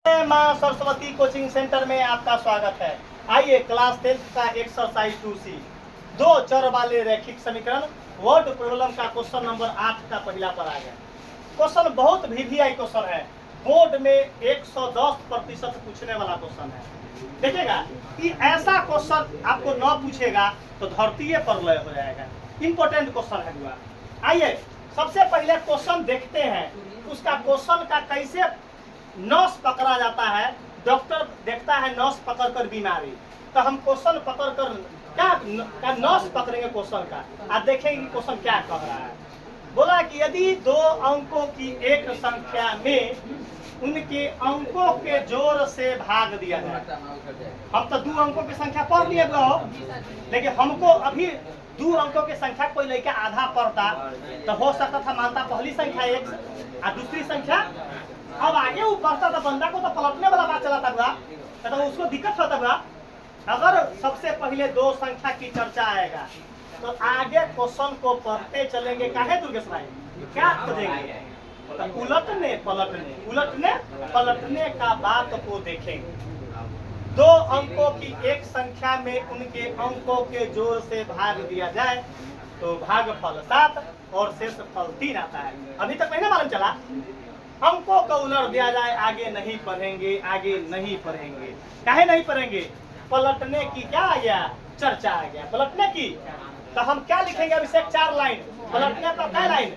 माँ Saraswati coaching centre में आपका स्वागत है। आइए क्लास 10th का एक्सरसाइज 2C दो चर वाले रैखिक समीकरण वर्ड प्रॉब्लम का क्वेश्चन नंबर 8 का पहला पर आ गया। क्वेश्चन बहुत वीवीआई क्वेश्चन है, बोर्ड में 110% पूछने वाला क्वेश्चन है। देखिएगा कि ऐसा क्वेश्चन आपको न पूछेगा तो धरती पर लय हो जाएगा। इंपॉर्टेंट क्वेश्चन है हुआ। आइए सबसे पहले क्वेश्चन देखते हैं, उसका क्वेश्चन का कैसे नस पकड़ा जाता है। डॉक्टर देखता है नस पकड़कर बीमारी, तो हम क्वेश्चन पकड़कर क्या नस पकड़ेंगे क्वेश्चन का और देखेंगे क्वेश्चन क्या कह रहा है। बोला कि यदि दो अंकों की एक संख्या में उनके अंकों के जोड़ से भाग दिया जाए। हम तो 2 अंकों की संख्या पढ़ लिए हो, लेकिन हमको अभी 2 अंकों की संख्या कोई लेके आधा पढ़ता तो हो सकता था मानता पहली संख्या 1 और दूसरी संख्या। अब आगे वो बढ़ता तो बंदा को तो पलटने वाला बात चलाता हुआ, तो उसको दिक्कत होता हुआ। अगर सबसे पहले 2 संख्या की चर्चा आएगा तो आगे क्वेश्चन को पढ़ते चलेंगे। काहे दुर्गेश भाई क्या खोजेंगे? तो उलटने पलटने का बात को देखेंगे। 2 अंकों की एक संख्या में उनके अंकों के जोड़ से भाग दिया जाए तो भागफल 7 और शेषफल 3 आता है। अभी तक नहीं मालूम चला। अंकों को उलट दिया जाए, आगे नहीं पढ़ेंगे। काहे नहीं पढ़ेंगे? पलटने की क्या आ गया? चर्चा आ गया। पलटने की तो हम क्या लिखेंगे? अभिषेक 4 लाइन पलटने पर क्या लाइन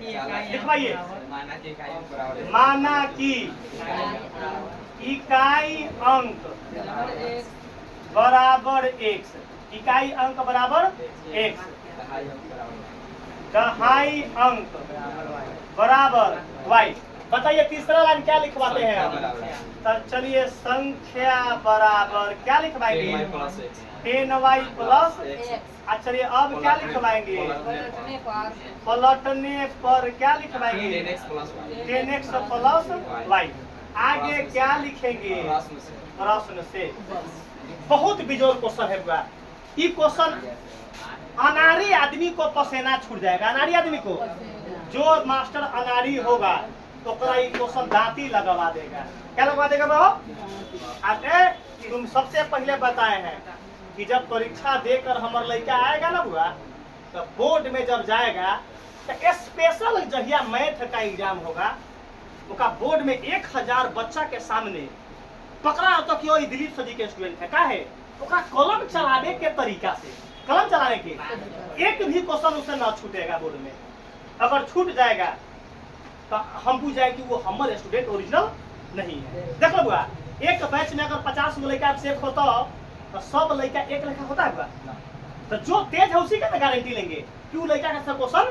लिखवाइए? माना कि इकाई अंक बराबर x, इकाई अंक बराबर x, दहाई अंक बराबर y। बताइए तीसरा लाइन क्या लिखवाते हैं हम? तो चलिए संख्या बराबर क्या लिखवाएंगे? 10y plus. चलिए अब क्या लिखवाएंगे? पलटने पर क्या लिखवाएंगे? 10x plus y। आगे क्या लिखेंगे? प्रश्न से। बहुत बिजोड़ क्वेश्चन है बुआ। ये क्वेश्चन अनाड़ी आदमी को पसेना छूट जाएगा। अनाड़ी आदमी को, जो मास्टर अनाड़ी होगा तो क्वेश्चन दांती लगवा देगा। क्या लगवा देगा बाबू? तुम सबसे पहले बताए हैं कि जब परीक्षा देकर हमारे लड़का आएगा ना बुआ, तो बोर्ड में जब जाएगा तो स्पेशल जहिया मैथ का एग्जाम होगा, उसका बोर्ड में 1000 बच्चा के सामने पकड़ा तो कि दिलीप सर जी के स्टूडेंट है। का है उसका कलम चलाने के तरीका से, कलम चलाने के एक भी क्वेश्चन उससे न छूटेगा बोर्ड में। अगर छूट जाएगा तो हम पूछ जाए कि वो हमारे स्टूडेंट ओरिजिनल नहीं है। देख लो बुआ, एक बैच में अगर 50 गो लड़का सेफ होता तो सब लड़का एक लेखा होता है बुआ। तो जो तेज है उसी का गारंटी लेंगे कि वो लड़का का क्वेश्चन,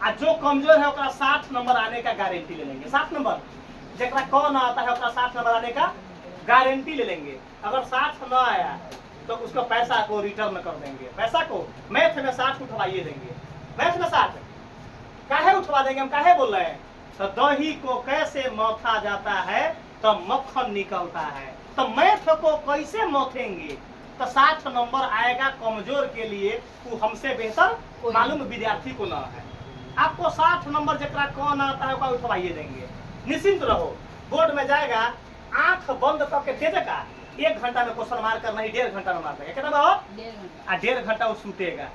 आ जो कमजोर है उसका 60 नंबर आने का गारंटी ले लेंगे। 60 नंबर जरा कौन आता है उसका 60 नंबर आने का गारंटी ले लेंगे। अगर 60 न आया तो उसको पैसा को रिटर्न कर देंगे। पैसा को मैथ में 60 उठवाइए देंगे। मैथ में 60 काहे उठवा देंगे? हम काहे बोल रहे हैं? तो दही को कैसे मथा जाता है तो मक्खन निकलता है। तो मैथ को कैसे मथेंगे? तो 60 नंबर आएगा कमजोर के लिए, वो हमसे बेहतर मालूम विद्यार्थी को न है। आपको 60 नंबर जरा कौन आता है उसका उठवाइए देंगे। निश्चिंत रहो। बोर्ड में जाएगा आंख बंद करके दे देगा। 1 घंटा में क्वेश्चन मार कर नहीं, 1.5 घंटा में मार देगा। कितना हो? 1.5 घंटा वो सूतेगा।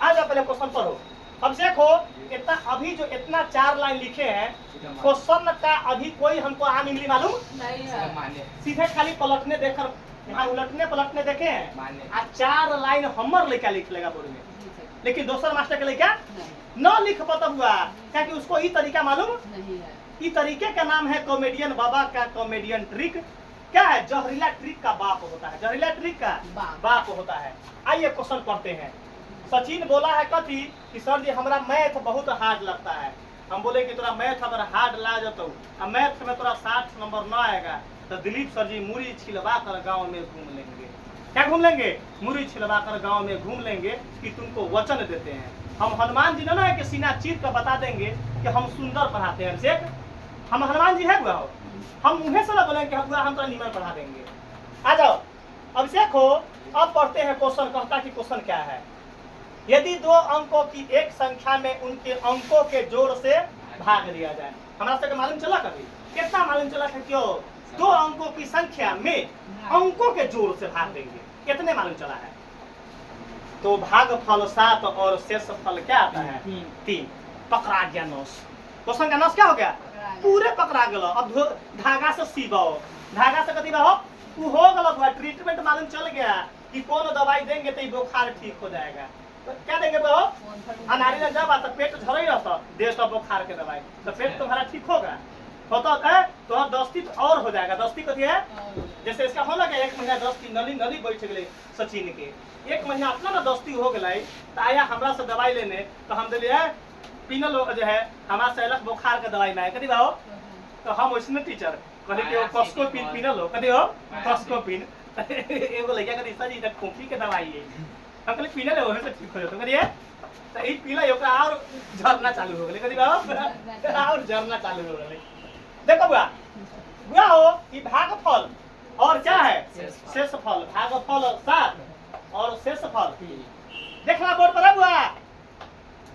आ जाओ पहले क्वेश्चन पढ़ो। अब देखो इतना अभी जो इतना 4 लाइन लिखे हैं क्वेश्चन का, अभी कोई हमको आम इंग्लिश मालूम नहीं है। सीधे खाली पलटने देखकर यहाँ उलटने पलटने देखे हैं। आ 4 लाइन हमर लेकर लिख लेगा बोर्ड में, लेकिन दूसरा मास्टर के लेकर न लिख पाता हुआ, क्या कि उसको ये तरीका मालूम नहीं है। ये तरीके का नाम है कॉमेडियन बाबा का कॉमेडियन ट्रिक। क्या है? जहरीला ट्रिक का बाप होता है। जहरीला ट्रिक का बाप होता है। आइए क्वेश्चन पढ़ते हैं। सचिन बोला है कथी कि सर जी हमारा मैथ बहुत हार्ड लगता है। हम बोले कि तोरा मैथ अगर हार्ड ला जातो और मैथ में तोरा 60 नंबर न आएगा तो दिलीप सर जी मुरी छिलवा कर गाँव में घूम लेंगे। क्या घूम लेंगे? मुरी छिलवा कर गाँव में घूम लेंगे कि तुमको वचन देते हैं। हम हनुमान जी ना है कि सीना चीर कर बता देंगे कि हम सुंदर पढ़ाते हैं। अभिषेक हम हनुमान जी है बुआ, हम मुँह से ना बोलेंगे कि हम तो नीमन पढ़ा देंगे। आ जाओ अभिषेक हो। अब पढ़ते हैं क्वेश्चन। कहता कि क्वेश्चन क्या है? यदि 2 अंकों की एक संख्या में उनके अंकों के जोड़ से भाग दिया जाए। हमारा सबके मालूम चला कभी? कितना मालूम चला था? क्यों दो अंकों की संख्या में अंकों के जोड़ से भाग देंगे, इतने मालूम चला है। तो भागफल 7 और शेषफल क्या आता है 3। पकड़ा गया नस। क्वेश्चन का नस क्या हो गया, पूरे पकड़ा गया। अब धागा से सीबो, धागा से कथी हो उ हो गया, ट्रीटमेंट मालूम चल गया कि कौन दवाई देंगे तो बुखार ठीक हो जाएगा। तो क्या देंगे वो अनारी लग जाए तो पेट झड़ ही रहता, दे तो बुखार के दवाई तो पेट तुम्हारा ठीक होगा, होता है तो दस्ती और हो जाएगा। दस्ती कथी है, जैसे इसका हो लगे 1 महीना दस्ती नली नली बैठ गए सचिन के, 1 महीना अपना ना दस्ती हो गए तो आया हमरा से दवाई लेने, तो हम दिलिए पीनल जो है हमारा से बुखार के दवाई में कथी भाव, तो हम वैसे टीचर कहते कि वो कस्कोपिन पीनल हो, कथी हो कस्कोपिन एगो लड़का कथी सर इधर खोखी के दवाई है, हम कहले पीनल है वही से ठीक हो जाता, कहिए तो ई पीला ओकरा और झरना चालू हो गए, कथी भाव और झरना चालू हो गए। देखो बुआ बुआ हो ये भागफल और क्या है शेषफल, भागफल 7 और शेषफल देखना बोर्ड पर है बुआ।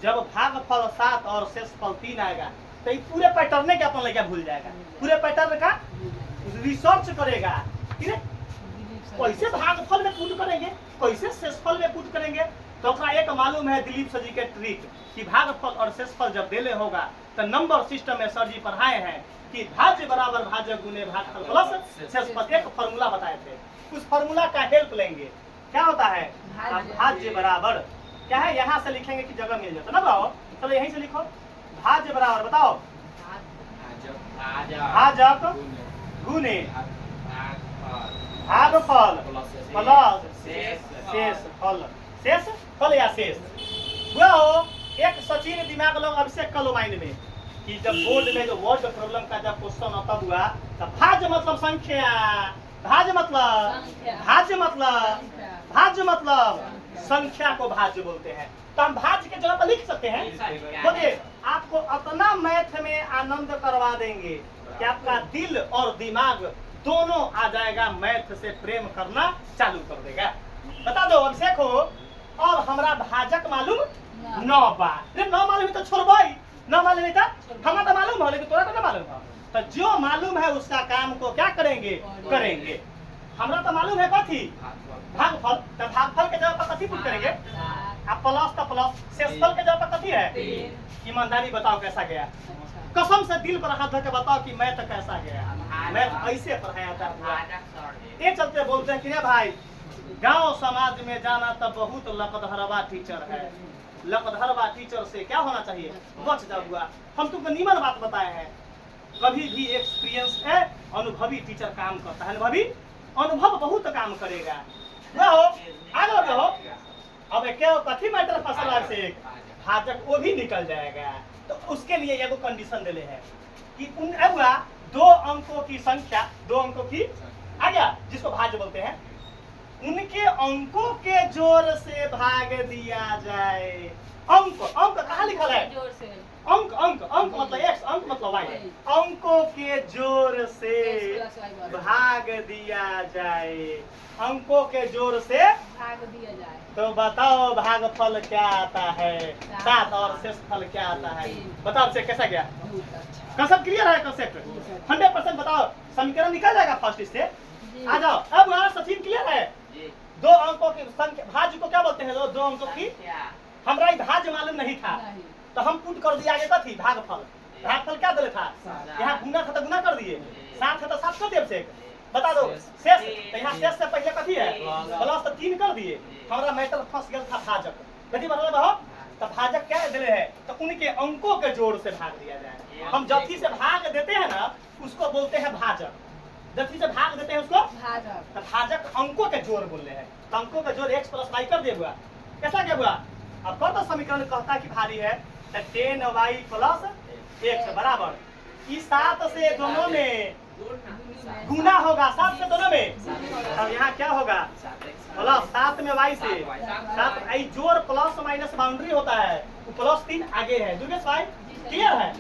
जब भागफल 7 और शेषफल 3 आएगा तो ये पूरे पैटर्न के अपन लेके भूल जाएगा, पूरे पैटर्न का रिसर्च करेगा, कैसे भागफल में पुट करेंगे, कैसे शेषफल में पुट करेंगे। तो एक मालूम है दिलीप सर जी के ट्रिक कि भागफल और शेषफल जब देले होगा तो नंबर सिस्टम में सर जी पढ़ाए हैं कि भाज्य बराबर भाज्य गुने भागफल प्लस शेषफल, एक फॉर्मूला बताए थे, उस फॉर्मूला का हेल्प लेंगे। क्या होता है भाज्य बराबर क्या है, यहाँ से लिखेंगे कि जगह मिल जाता ना बताओ, चलो यहीं से लिखो भाज्य बराबर बताओ भाजक गुने भागफल प्लस शेषफल, शेषफल या शेष। वो एक सचिन दिमाग लोग अभिषेक कलो माइंड में कि जब बोर्ड में जो वर्ड प्रॉब्लम का जब क्वेश्चन आता हुआ तो भाज्य मतलब संख्या, भाज्य मतलब संख्या को भाज्य बोलते हैं। तो हम भाज्य के जगह पर लिख सकते हैं। बोलिए आपको अपना मैथ में आनंद करवा देंगे कि आपका दिल और दिमाग दोनों आ जाएगा, मैथ से प्रेम करना चालू कर देगा। बता दो अभिषेक हो और हमारा भाजक मालूम 9 बार, 9 मालूम तो छोड़बाई, 9 मालूम नहीं था हमारा तो मालूम है लेकिन तोरा तो ना मालूम है। तो जो मालूम है उसका काम को क्या करेंगे करेंगे। हमरा तो मालूम है कथी भागफल, तो भागफल के जगह पर कथी पुट करेंगे, अब प्लस तो प्लस, शेषफल के जगह पर कथी है, ईमानदारी बताओ कैसा गया, कसम से दिल पर हाथ धर के बताओ कि मैं तो कैसा गया, मैं ऐसे पढ़ाया था। ये चलते बोलते हैं कि ना भाई गांव समाज में जाना तो बहुत लकधरवा टीचर है, लकधरवा टीचर से क्या होना चाहिए बच जा हुआ। हम तुमको नीमन बात बताए हैं, कभी भी एक्सपीरियंस है अनुभवी टीचर काम करता है, अनुभवी अनुभव बहुत काम करेगा। हो आगे हो अब क्या कथी मैटर फसल से भाजक वो भी निकल जाएगा। तो उसके लिए एगो कंडीशन देले है कि उन हुआ 2 अंकों की संख्या, 2 अंकों की आ गया जिसको भाज्य बोलते हैं, उनके अंकों के जोर से भाग दिया जाए। अंक अंक कहाँ लिखल है, अंक अंक अंक मतलब x, अंक मतलब y, अंकों के जोर से भाग दिया जाए, अंकों के जोर से भाग दिया जाए। तो बताओ भागफल क्या आता है 7 और शेषफल क्या आता है, बताओ से कैसा गया, कंसेप्ट क्लियर है, कंसेप्ट 100% बताओ, समीकरण निकल जाएगा फर्स्ट से। आ जाओ अब वहाँ सचिन क्लियर है। 2 अंकों की संख्या भाज्य को क्या बोलते हैं, 2 अंकों की, हमरा भाज्य मालूम नहीं था तो हम पुट कर दिया आगे कथी भागफल, भागफल क्या दिले था, यहाँ गुना था तो गुना कर दिए, 7 है तो 7 कर दिए से बता दो, शेष तो यहाँ शेष से पहले कथी है प्लस तो 3 कर दिए, हमारा मैटर फंस गया था भाजक, कथी मतलब हो तो भाजक क्या दिले है तो उनके अंकों के जोड़ से भाग दिया जाए। हम जथी से भाग देते हैं ना उसको बोलते हैं भाजक, जथी से भाग देते हैं उसको तो भाजक अंकों के जोड़ बोल रहे हैं। तो अंकों के जोड़ x + y कर दिया हुआ, कैसा क्या हुआ, अब कौन सा समीकरण कहता है कि भारी है, 10y + x बराबर इस 7 से दोनों में गुना होगा, 7 से दोनों में, अब यहाँ क्या होगा प्लस 7 में y से 7, आई जोड़ प्लस माइनस बाउंड्री होता है, वो +3 आगे है, दुर्गेश भाई क्लियर है।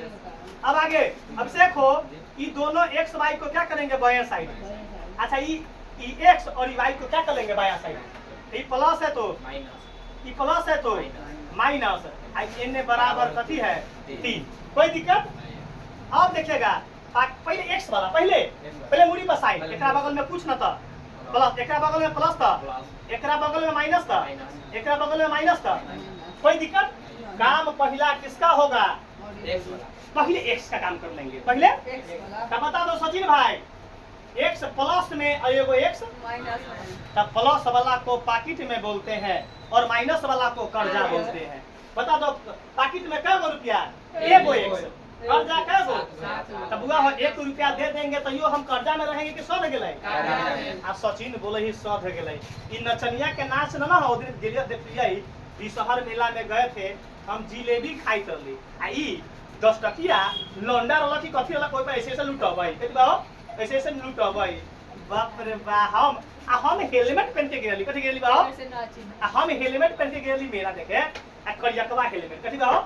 अब आगे अभिषेक हो ये दोनों x y को क्या करेंगे बायां साइड, अच्छा ये x और y को क्या करेंगे बायां साइड, ये प्लस है तो ये प्लस है तो माइनस, n बराबर कथी है 3, कोई दिक्कत। अब देखिएगा पहले एक्स वाला पहले मुड़ी पर साइन एकरा बगल में कुछ न था प्लस एकरा बगल में प्लस था एकरा बगल में माइनस था एकरा बगल में माइनस था कोई दिक्कत काम पहला किसका होगा पहले एक्स का काम कर लेंगे पहले तब बता दो सचिन भाई एक्स प्लस में और एगो एक्स माइनस तब प्लस वाला को पाकिट में बोलते हैं और माइनस वाला को कर्जा बोलते हैं बता दो पाकिट में क्या रुपया एगो एक्स कर्जा क्या गो तब बुआ हो 1 रुपया दे देंगे तो यो हम कर्जा में रहेंगे कि सध गेलै आ सचिन बोले ही सध गेलै ई नचनिया के नाच न हो दिन देखलिए बिसहर मेला में गए थे हम जिलेबी खाई रहली आ ई 10 टकिया लौंडा रहल कि कथी रहल कोई पे ऐसे लुटबै कथि बाओ ऐसे लुटबै बाप रे बा हम हेलमेट पहन के गेली कथि गेली बाओ हम हेलमेट पहन के गेली मेला देखे आ करियकवा हेलमेट कथि बाओ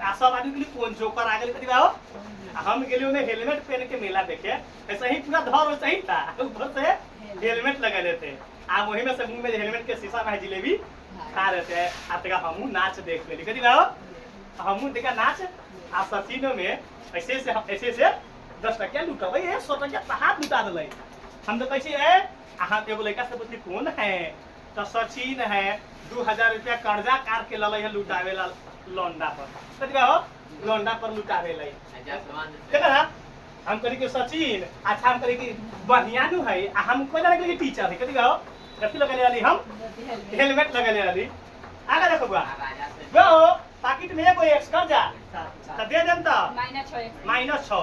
आ सब आदमी के कौन जोकर आ गेल कथि बाओ हम गेली में हेलमेट पहन के मेला देखे ऐसे ही पूरा धर वैसे ही था ऊपर से हेलमेट लगा लेते आ वही में से मुंह में हेलमेट के शीशा में जिलेबी खा रहे थे आ तक हमू नाच देख लेली कथि बाओ हमू देखा नाच आ सचिनो में ऐसे से 10 टकिया लुटबै 100 टकिया हाथ लुटा देलै हम तो कैसे है अहाँ एगो लड़का से पूछली कौन है तो सचिन है 2000 रुपया कर्जा कार के ललै है लुटावे ला लौंडा पर कथि हो लौंडा पर लुटावे लै देखा हम करी के सचिन अच्छा हम करी कि बढ़िया नु है आ हम कोई लगे कि टीचर है कथि हो कथि लगले वाली हम हेलमेट लगले वाली आगे देखो बुआ गो पाकिट में एगो एक्स कर्जा त दे देम त -6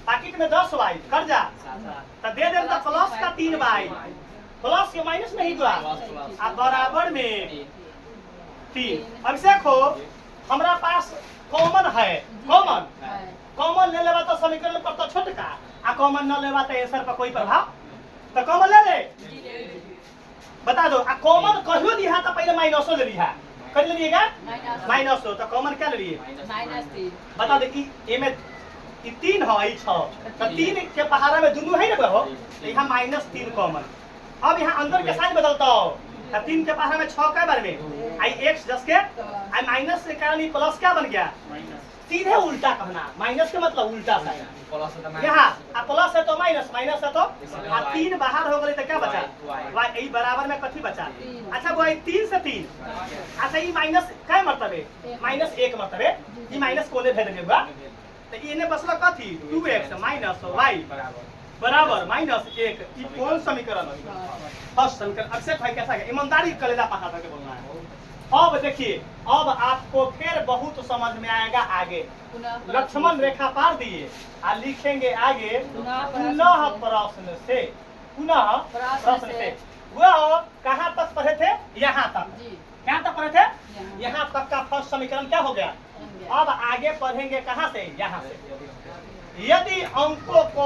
पाकिट में 10 वाई कर्जा तो दे देम तो प्लस का 3 वाई प्लस के माइनस नहीं हुआ अब बराबर में 3 अभिषेक हो हमरा पास कॉमन है कॉमन ले लेवा तो समीकरण पर तो छोटका आ कॉमन न लेवा तो आंसर पर कोई प्रभाव तो कॉमन ले ले बता दो आ कॉमन कहियो दिया तो पहले माइनसो ले लिया कर लीजिएगा माइनस हो तो कॉमन क्या ले लिए -3 बता दे कि ए में 3 है 6 तो 3 के पहाड़ा में दोनों है ना हो तो यहाँ -3 कॉमन अब यहाँ अंदर के साइन बदलता हो तो 3 के पहाड़ा में 6 के बारे में आई x 10 के आई माइनस के कारण प्लस क्या बन गया सीधे उल्टा कहना माइनस के मतलब उल्टा साइन यहाँ प्लस है तो माइनस है तो 3 बाहर हो गई तो क्या बचा y बराबर में कथी बचा अच्छा वो 3 से 3 अच्छा ये माइनस क्या मतलब है -1 मतलब है ये माइनस कोने भेज देगा तो इने बसला कथी 2x माइनस y बराबर -1 ये कौन समीकरण है फर्स्ट समीकरण अक्षय भाई कैसा है ईमानदारी कलेजा पढ़ा करके बोलना है अब देखिए अब आपको फिर बहुत समझ में आएगा आगे लक्ष्मण रेखा पार दिए और लिखेंगे आगे पुनः प्रश्न से वह कहाँ तक पढ़े थे यहाँ तक क्या तक पढ़े थे यहाँ तक का फर्स्ट समीकरण क्या हो गया अब आगे पढ़ेंगे कहाँ से यहाँ से यदि अंकों को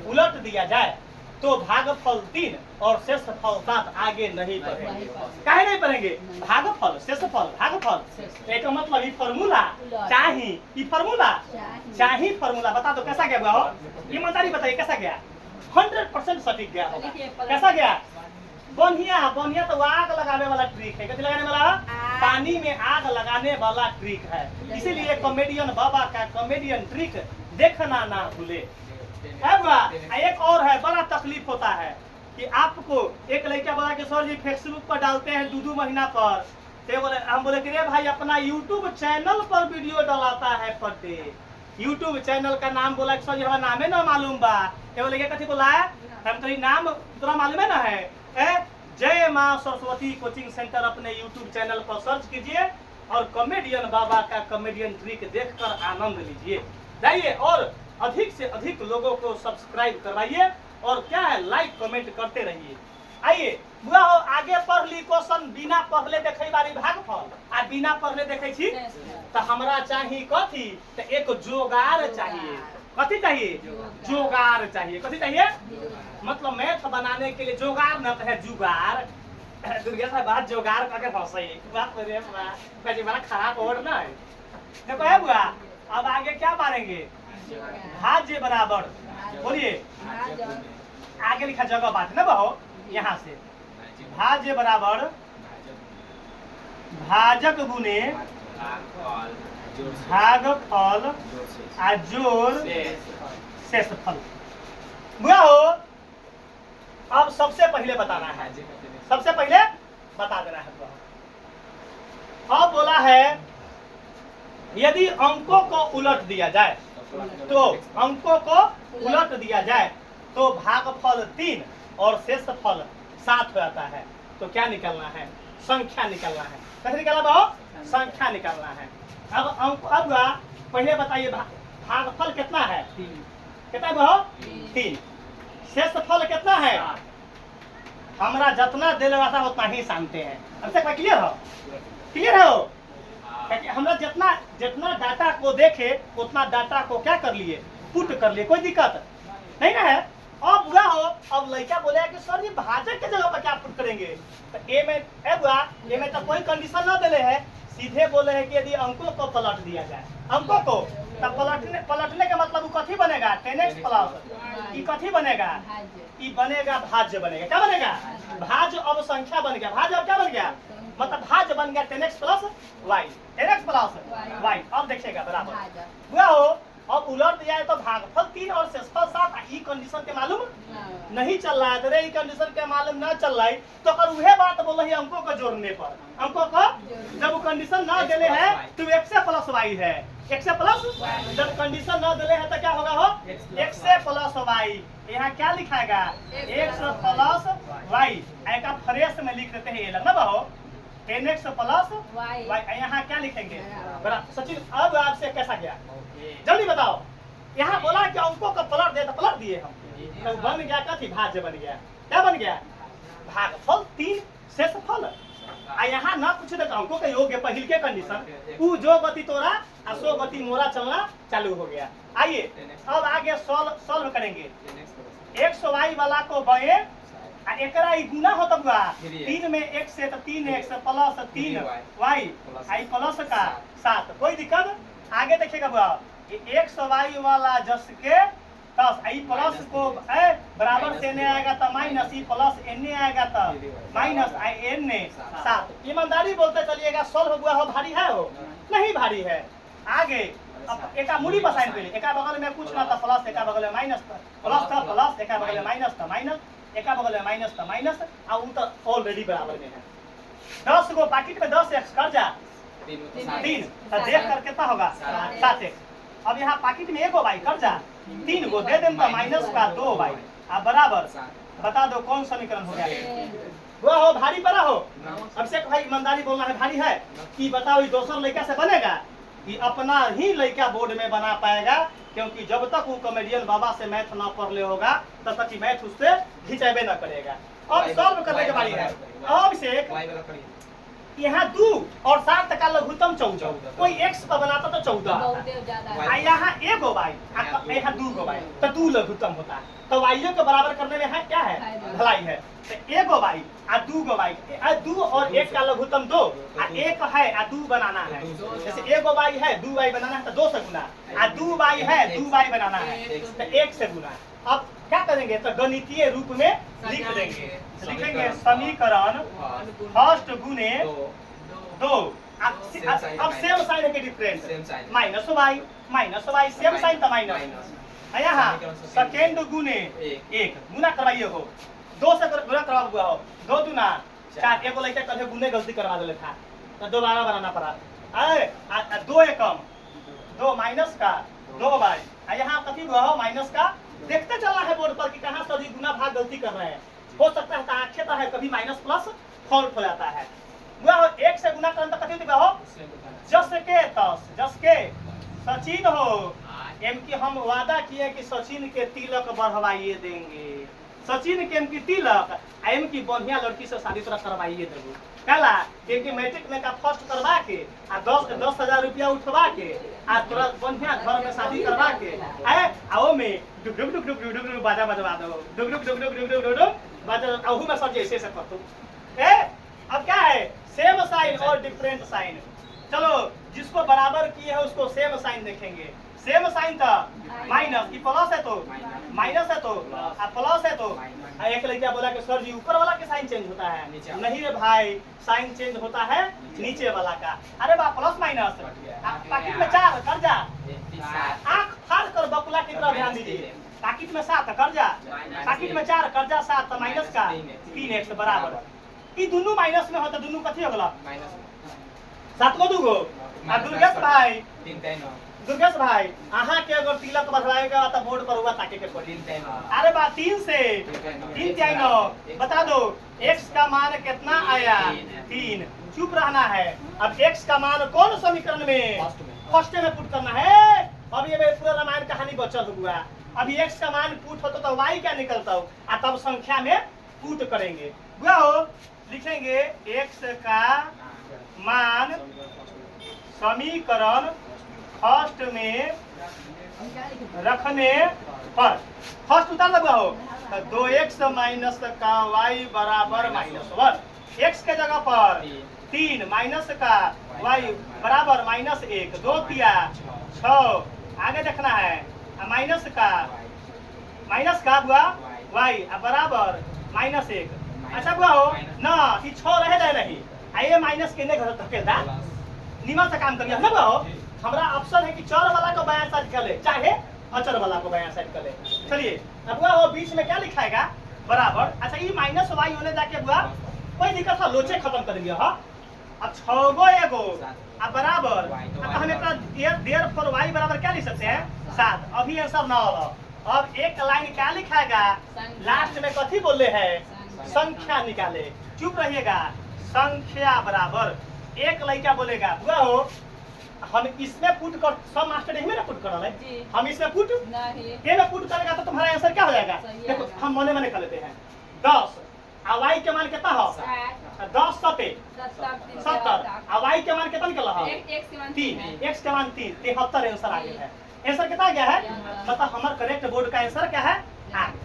उलट दिया जाए तो भागफल 3 और शेषफल 7 आगे नहीं पढ़ेंगे काहे नहीं पढ़ेंगे भागफल शेषफल भागफल एक मतलब ये फार्मूला चाहिए फार्मूला बता दो कैसा गया हो ईमानदारी बताइए कैसा गया 100% सटीक गया होगा कैसा गया बढ़िया तो आग लगाने वाला ट्रिक है कैसे लगाने वाला पानी में आग लगाने वाला ट्रिक है इसीलिए कॉमेडियन बाबा का कॉमेडियन ट्रिक देखना ना भूले एक और है बड़ा तकलीफ होता है कि आपको एक लड़का बोला कि सर जी फेसबुक पर डालते हैं 2 महीना पर ते बोले हम बोले कि रे भाई अपना यूट्यूब चैनल पर वीडियो डालता है पर डे यूट्यूब चैनल का नाम बोला कि सर जी हमारा नाम ना मालूम बा ते बोले कथी बोला है हम तो नाम तुरा मालूम है ना है जय माँ सरस्वती कोचिंग सेंटर अपने यूट्यूब चैनल पर सर्च कीजिए और कॉमेडियन बाबा का कॉमेडियन ट्रिक देखकर आनंद लीजिए जाइए और अधिक से अधिक लोगों को सब्सक्राइब करवाइए और क्या है लाइक कमेंट करते रहिए आइए बुआ हो आगे पढ़ ली क्वेश्चन बिना पढ़ले देखे बारी भागफल आ बिना पढ़ले देखे छी तो हमरा चाहिए कथी तो एक जोगार चाहिए कथी चाहिए जोगार चाहिए कथी चाहिए मतलब मैथ बनाने के लिए जोगार न है जुगार दुर्गा साहब बात जोगार करके फंसे बात रे बड़ा खराब और ना है देखो है बुआ अब आगे क्या मारेंगे भाज्य बराबर बोलिए आगे लिखा जगह बात ना बहो यहाँ से भाज्य बराबर भाजक गुने भागफल आ जोड़ शेषफल। बुआ हो, अब सबसे पहले बताना है, सबसे पहले बता देना है। अब बोला है यदि अंकों को उलट दिया जाए, तो अंकों को उलट दिया जाए तो भागफल 3 और शेषफल 7 हो जाता है। तो क्या निकालना है? संख्या निकालना है। कैसे निकालना बाबू? संख्या निकालना है। अब अंक, अब पहले बताइए भागफल कितना है? 3। कितना है बाबू? 3। शेषफल कितना है? हमारा जितना दिल वाला उतना ही जानते हैं। अब तक क्लियर हो? क्लियर हो? हमरा जितना जितना डाटा को देखे उतना डाटा को क्या कर लिए? पुट कर लिए। कोई दिक्कत नहीं ना है? अब बुआ हो, अब लड़का बोले कि सर जी भाजक के जगह पर क्या पुट करेंगे? तो ए में तो कोई कंडीशन ना दिले है, सीधे बोले है कि यदि अंकों को पलट दिया जाए, अंकों को, तब पलटने का मतलब कथी बनेगा? 10x plus. ये कथी बनेगा? ये बनेगा भाज्य बनेगा। क्या बनेगा? भाज्य। अब संख्या बन गया। भाज्य अब क्या बन गया? मतलब भाज्य बन गया 10x plus y। 10x plus y। अब देखिएगा बराबर हुआ हो। अब उलट दिया है तो भागफल 3 और शेषफल 7। ये कंडीशन के मालूम नहीं चल रहा है। तो ये कंडीशन के मालूम ना चल रहा है तो अगर वह बात बोल रही है अंकों को जोड़ने पर, अंकों को जब कंडीशन ना देले है तो x प्लस y है। x प्लस, जब कंडीशन ना देले है तो क्या होगा हो? x plus y। यहाँ क्या लिखाएगा? x plus y। एक फ्रेश में लिख देते हैं ये लगना बाहो 10x प्लस y। यहाँ क्या लिखेंगे? बराबर। सचिन अब आपसे कैसा गया जल्दी बताओ। यहाँ बोला कि अंकों को पलट दे तो पलट दिए हम, तो बन गया कथी? भाज्य बन गया। क्या बन गया? भागफल 3 शेषफल। यहाँ ना कुछ तो अंकों का योग है पहिल के कंडीशन, उ जो गति तोरा आ सो गति मोरा चलना चालू हो गया। आइए अब आगे सॉल्व करेंगे। xy वाला को बये एकरा गुना होता हुआ 3 में x से तो 3x प्लस 3y आई प्लस का 7। कोई दिक्कत? आगे देखिएगा बुआ, एक्स वाई वाला जस के 10 आई प्लस को बराबर से एन आएगा तो माइनस, ई प्लस एन आएगा तो माइनस आई एन 7। ईमानदारी बोलते चलिएगा। सॉल्व हुआ हो? भारी है हो? नहीं भारी है। आगे अब एका मूड़ी बसाइन पहले, एका बगल में कुछ ना था प्लस, एका बगल में माइनस था प्लस था प्लस, एका बगल में माइनस था माइनस, एका बगल में माइनस था माइनस, और वो तो ऑलरेडी बराबर में है। 10 को पैकेट में 10x कर जा 3 तो देख कर कितना होगा? 7x। अब यहाँ पैकेट में 1 y कर जा 3 को दे दें तो माइनस का 2y। अब बराबर बता दो कौन समीकरण हो गया? वो हो भारी बड़ा हो? अब से भाई ईमानदारी बोलना है। भारी है कि बताओ ये दूसरा लड़का से बनेगा? ये अपना ही लड़का बोर्ड में बना पाएगा, क्योंकि जब तक वो कॉमेडियन बाबा से मैथ ना पढ़ ले होगा तब तक मैथ उससे घिंचेबे न करेगा। अब सॉल्व करने के बारी है। अब से यहाँ 2 और 7 का लघुत्तम 14। कोई x का बनाता तो 14। यहाँ 1 y, यहाँ 2 y तो 2 लघुत्तम होता है। तो y के बराबर करने में है क्या है? भलाई है। तो 1 y आ 2 y, 2 और 1 का लघुत्तम 2 आ 1 है आ 2 बनाना है। जैसे 1 y है 2 y बनाना है तो 2 से गुना, आ 2 y है 2 y बनाना है तो 1 से गुना। अब क्या करेंगे? तो गणितीय रूप में लिख देंगे। लिखेंगे समीकरण फर्स्ट गुने 2। अब सेम साइन है कि different? Minus Y same sign तो माइनस। यहाँ सेकेंड गुने 1 गुना करवाइए हो, 2 से गुना करवा हुआ हो, 2 दूना 4। एगो लड़का कभी गुने गलती करवा दिले था तो दोबारा बनाना पड़ा। 2 एकम 2 माइनस का 2y। यहाँ कथी हुआ हो? माइनस का। देखते चलना है बोर्ड पर कि कहाँ सभी गुना भाग गलती कर रहे हैं। हो सकता है आक्षेप है कभी माइनस प्लस फॉल्ट हो जाता है। वो 1 से गुना करने कथी दिखा हो? जस के 10 जस के सचिन हो एम की हम वादा किए कि सचिन के तिलक बढ़वाइए देंगे। सचिन के एम की तिलक एम की बढ़िया लड़की से शादी तोरा करवाइए देंगे। कहला क्योंकि मैट्रिक में का फर्स्ट करवा के आ 10,000 रुपया उठवा के आ तोरा बढ़िया घर में शादी करवा के आओ में डुक डुक डुक डुक डुक डुक बाजा बजवा दो, डुक डुक डुक डुक डुक डुक डुक बाजा आहू में सब जैसे से कर तू। अब क्या है? सेम साइन और डिफरेंट साइन। चलो जिसको बराबर किए है उसको सेम साइन देखेंगे, सेम साइन था माइनस, ई प्लस है तो माइनस है तो प्लस है तो एक लड़का बोला कि सर जी ऊपर वाला के साइन चेंज होता है, नहीं रे भाई साइन चेंज होता है नीचे वाला का। अरे बा प्लस माइनस पैकेट में 4 कर जा, आंख फाड़ कर बकुला की तरफ ध्यान दीजिए, पैकेट में 7 कर जा, पैकेट में 4 कर जा 7 माइनस का 3x बराबर, ई दोनों माइनस में होता दोनों कथी हो गला 7 को 2 गो। दुर्गेश भाई अहाँ के अगर तिलक बढ़ाएगा तो बोर्ड पर हुआ ताके के पड़ी। अरे बा 3 से 3 क्या 9 बता दो x का मान कितना आया 3, चुप रहना है। अब x का मान कौन समीकरण में फर्स्ट में पुट करना है। अब ये पूरा रामायण कहानी बचल हुआ, अभी x का मान पुट होता तो y क्या निकलता हो, तब संख्या में पुट करेंगे। लिखेंगे x का मान समीकरण फर्स्ट में रखने पर फर्स्ट उतार लगा हो तो 2x माइनस का y बराबर -1, x के जगह पर 3 माइनस का y बराबर -1, 2 तिया 6, आगे देखना है माइनस का बुआ y बराबर -1। अच्छा बुआ हो ना ये 6 रहे जाए नहीं, आइए माइनस के घर धकेलता निमन से काम करिए ना बुआ हो। हमारा ऑप्शन है कि चर वाला को बायां साइड कर ले चाहे अचर वाला को बायां साइड कर ले। चलिए अब वो बीच में क्या लिखाएगा बराबर, अच्छा ये -y होने जाके बुआ कोई दिक्कत था लोचे खत्म कर दिया। हाँ अब 6 गो एगो अब बराबर, अब हम एक देर पर y बराबर क्या लिख सकते हैं 7। अभी आंसर 9 होगा। अब एक लाइन क्या लिखाएगा लास्ट में कथी बोले है संख्या निकाले, चुप रहिएगा। संख्या बराबर एक लड़का बोलेगा बुआ हो हम इसमें पुट कर, सब मास्टर यही में ना पुट कर रहा है, हम इसमें पुट नहीं ये में पुट करेगा तो तुम्हारा आंसर क्या हो जाएगा। देखो हम मने कर लेते हैं 10 और y के मान कितना हो 10 70 और y के मान कितना निकला हो 3, x के मान 3 73 आंसर आ गया है। आंसर कितना गया है मतलब हमारा करेक्ट बोर्ड का आंसर क्या है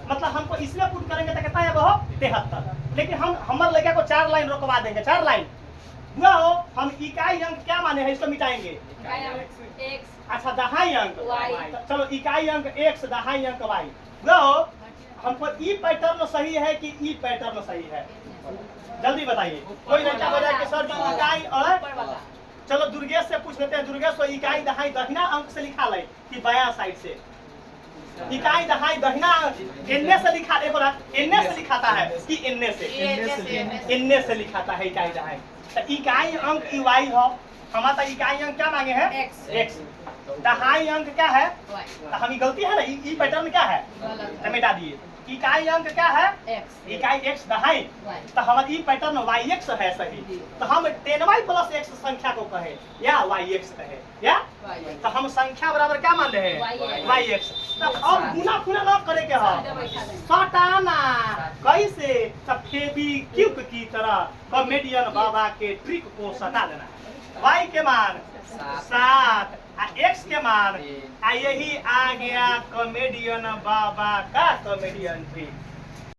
मतलब हमको इसमें पुट करेंगे तो कितना है वो 73। लेकिन हम हमारे लड़का को 4 लाइन रोकवा देंगे, 4 लाइन बुआ हो हम इकाई अंक क्या माने हैं इसको मिटाएंगे x, अच्छा दहाई अंक y, चलो इकाई अंक x दहाई अंक y। बुआ हो हमको ई पैटर्न सही है कि ई पैटर्न सही है जल्दी बताइए। कोई लड़का बोला कि सर जी इकाई और चलो दुर्गेश से पूछ लेते हैं, दुर्गेश को इकाई दहाई दहिना अंक से लिखा ले कि बायां साइड से, इकाई दहाई दहिना एन्ने से लिखा देखो ना एन्ने से लिखाता है कि एन्ने से लिखाता है इकाई दहाई। इकाई अंक y हो, हमारा इकाई अंक क्या मांगे हैं x, दहाई अंक क्या है तो हमें गलती है ना ई पैटर्न क्या है तो मिटा दिए। इकाई अंक क्या है x, इकाई x दहाई तो हमारा ई पैटर्न yx है सही, तो हम 10y + x संख्या को कहे या yx कहे या तो हम संख्या बराबर क्या मान रहे हैं yx। तो अब गुना खुना न करे के हो सटाना कैसे सब फेविक्विक की तरह कॉमेडियन बाबा के ट्रिक को सटा देना है। y के मान 7 x के मान यही आ गया कॉमेडियन बाबा का कॉमेडियन ट्रिक।